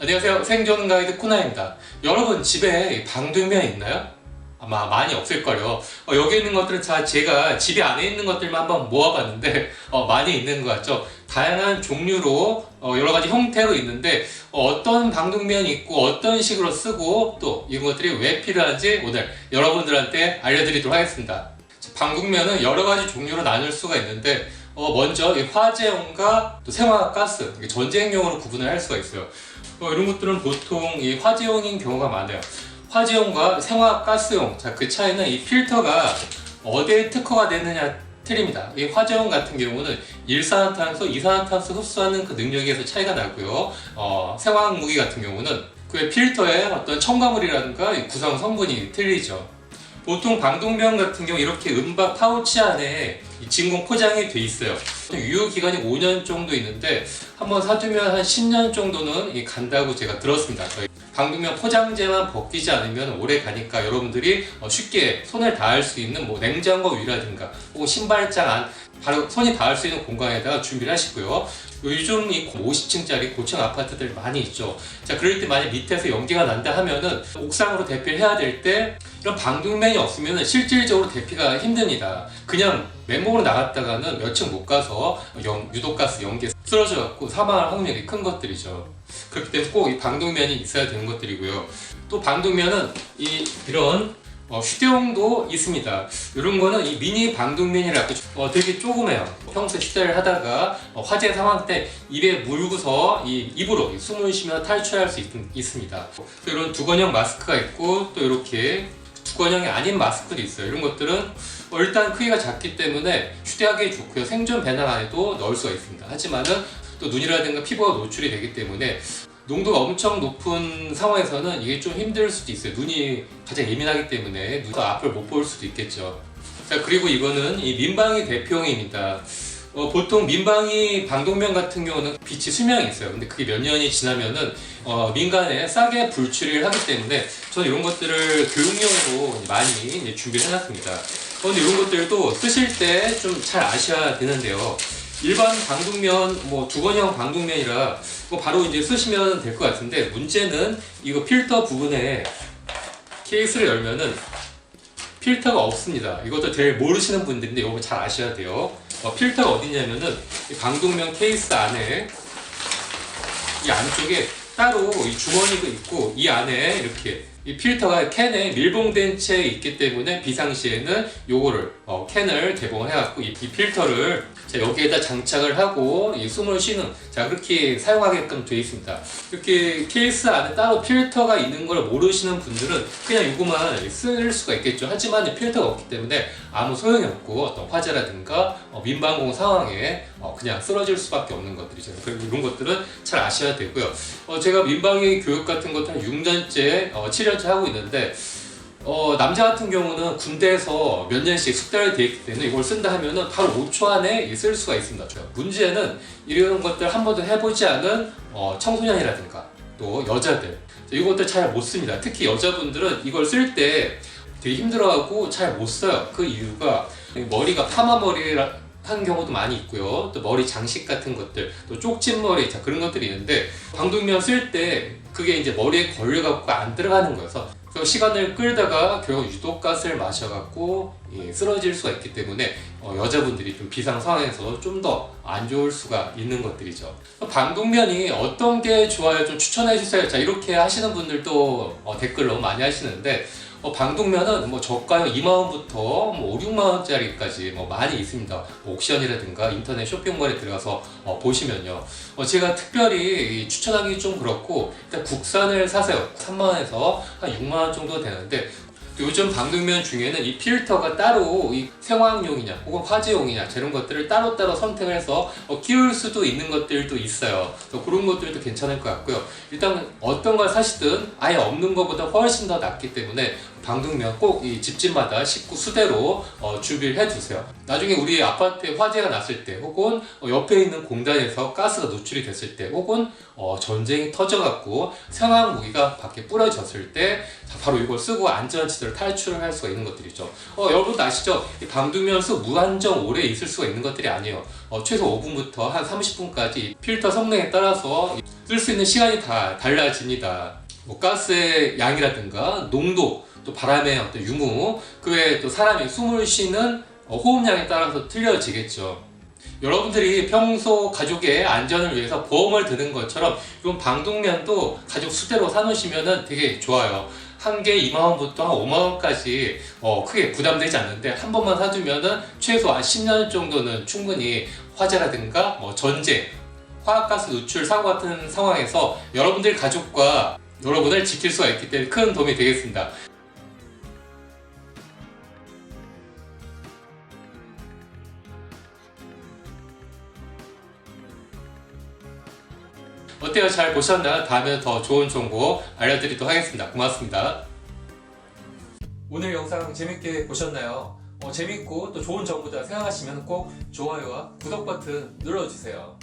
안녕하세요. 생존 가이드 코나입니다. 여러분 집에 방독면 있나요? 아마 많이 없을걸요. 여기 있는 것들은 제가 집에 안에 있는 것들만 한번 모아봤는데 많이 있는 것 같죠? 다양한 종류로 여러 가지 형태로 있는데 어떤 방독면이 있고 어떤 식으로 쓰고 또 이런 것들이 왜 필요한지 오늘 여러분들한테 알려드리도록 하겠습니다. 방독면은 여러 가지 종류로 나눌 수가 있는데 먼저 화재용과 또 생화가스, 전쟁용으로 구분을 할 수가 있어요. 이런 것들은 보통 이 화재용인 경우가 많아요. 화재용과 생화가스용, 그 차이는 이 필터가 어디에 특허가 되느냐 틀립니다. 이 화재용 같은 경우는 일산화탄소, 이산화탄소 흡수하는 그 능력에서 차이가 나고요. 생화학 무기 같은 경우는 그 필터의 어떤 첨가물이라든가 구성 성분이 틀리죠. 보통 방독면 같은 경우 이렇게 은박 파우치 안에 진공 포장이 돼 있어요. 유효기간이 5년 정도 있는데 한번 사두면 한 10년 정도는 간다고 제가 들었습니다. 저희 방독면 포장재만 벗기지 않으면 오래 가니까 여러분들이 쉽게 손을 닿을 수 있는 냉장고 위라든가 혹은 신발장 안 바로 손이 닿을 수 있는 공간에다가 준비를 하시고요. 요즘 이 50층짜리 고층 아파트들 많이 있죠. 자, 그럴 때 만약 밑에서 연기가 난다 하면은 옥상으로 대피를 해야 될 때 이런 방독면이 없으면 실질적으로 대피가 힘듭니다. 그냥 맨몸으로 나갔다가는 몇 층 못 가서 유독가스 연기에 쓰러져 갖고 사망할 확률이 큰 것들이죠. 그렇기 때문에 꼭 이 방독면이 있어야 되는 것들이고요. 또 방독면은 이런 휴대용도 있습니다. 이런 거는 이 미니 방독면이라고 되게 조그매요. 평소에 휴대를 하다가 화재 상황 때 입에 물고서 입으로 숨을 쉬며 탈출할 수 있습니다. 이런 두건형 마스크가 있고 또 이렇게 두건형이 아닌 마스크도 있어요. 이런 것들은 일단 크기가 작기 때문에 휴대하기 좋고요. 생존 배낭 안에도 넣을 수가 있습니다. 하지만은 또 눈이라든가 피부가 노출이 되기 때문에 농도가 엄청 높은 상황에서는 이게 좀 힘들 수도 있어요. 눈이 가장 예민하기 때문에 눈 앞을 못 볼 수도 있겠죠. 자, 그리고 이거는 이 민방위 대표용입니다. 보통 민방위 방독면 같은 경우는 빛이 수명이 있어요. 근데 그게 몇 년이 지나면은 민간에 싸게 불출을 하기 때문에 저는 이런 것들을 교육용으로 많이 준비를 해놨습니다. 근데 이런 것들도 쓰실 때 좀 잘 아셔야 되는데요. 일반 방독면, 두건형 방독면이라 바로 이제 쓰시면 될 것 같은데, 문제는 이거 필터 부분에 케이스를 열면은 필터가 없습니다. 이것도 제일 모르시는 분들인데 이거 잘 아셔야 돼요. 필터가 어디냐면은 이 방독면 케이스 안에 이 안쪽에 따로 이 주머니도 있고 이 안에 이렇게 이 필터가 캔에 밀봉된 채 있기 때문에 비상시에는 요거를 캔을 개봉을 해갖고 이 필터를 여기에다 장착을 하고 숨을 쉬는 그렇게 사용하게끔 되어 있습니다. 이렇게 케이스 안에 따로 필터가 있는 걸 모르시는 분들은 그냥 이거만 쓸 수가 있겠죠. 하지만 필터가 없기 때문에 아무 소용이 없고 어떤 화재라든가 민방공 상황에 그냥 쓰러질 수밖에 없는 것들이죠. 그리고 이런 것들은 잘 아셔야 되고요. 제가 민방위 교육 같은 것도 한 6년째, 7년째 하고 있는데 남자 같은 경우는 군대에서 몇 년씩 숙달이 되어 있기 때문에 이걸 쓴다 하면은 바로 5초 안에 쓸 수가 있습니다. 문제는 이런 것들 한 번도 해보지 않은 청소년이라든가 또 여자들 이것들 잘 못 씁니다. 특히 여자분들은 이걸 쓸 때 되게 힘들어하고 잘 못 써요. 그 이유가 머리가 파마 머리라 한 경우도 많이 있고요. 또 머리 장식 같은 것들, 또 쪽진 머리, 그런 것들이 있는데 방독면 쓸 때 그게 이제 머리에 걸려갖고 안 들어가는 거여서 시간을 끌다가 결국 유독가스를 마셔갖고 쓰러질 수가 있기 때문에 여자분들이 좀 비상 상황에서 좀 더 안 좋을 수가 있는 것들이죠. 방독면이 어떤 게 좋아요? 좀 추천해 주세요. 자, 이렇게 하시는 분들도 댓글로 많이 하시는데 방독면은 저가요 2만원부터 5, 6만원짜리까지 많이 있습니다. 옥션이라든가 인터넷 쇼핑몰에 들어가서 보시면요. 제가 특별히 추천하기 좀 그렇고 일단 국산을 사세요. 3만원에서 한 6만원 정도 되는데 요즘 방독면 중에는 이 필터가 따로 이 생화학용이냐 혹은 화재용이냐 이런 것들을 따로따로 선택을 해서 끼울 수도 있는 것들도 있어요. 그런 것들도 괜찮을 것 같고요. 일단 어떤 걸 사시든 아예 없는 것보다 훨씬 더 낫기 때문에 방독면 꼭 이 집집마다 식구 수대로 준비를 해주세요. 나중에 우리 아파트에 화재가 났을 때 혹은 옆에 있는 공단에서 가스가 노출이 됐을 때 혹은 전쟁이 터져갖고 생화학 무기가 밖에 뿌려졌을 때 바로 이걸 쓰고 안전지대로 탈출을 할 수가 있는 것들이죠. 여러분도 아시죠? 이 방독면 쓰고 무한정 오래 있을 수가 있는 것들이 아니에요. 최소 5분부터 한 30분까지 필터 성능에 따라서 쓸 끌 수 있는 시간이 다 달라집니다. 뭐 가스의 양이라든가 농도, 또 바람의 어떤 유무, 그 외에 또 사람이 숨을 쉬는 호흡량에 따라서 틀려지겠죠. 여러분들이 평소 가족의 안전을 위해서 보험을 드는 것처럼 이런 방독면도 가족 수대로 사놓으시면 되게 좋아요. 한 개 2만원부터 한 5만원까지 크게 부담되지 않는데 한 번만 사두면은 최소 한 10년 정도는 충분히 화재라든가 전쟁, 화학가스 누출 사고 같은 상황에서 여러분들 가족과 여러분을 지킬 수가 있기 때문에 큰 도움이 되겠습니다. 어때요? 잘 보셨나요? 다음에 더 좋은 정보 알려드리도록 하겠습니다. 고맙습니다. 오늘 영상 재밌게 보셨나요? 재밌고 또 좋은 정보다 생각하시면 꼭 좋아요와 구독 버튼 눌러주세요.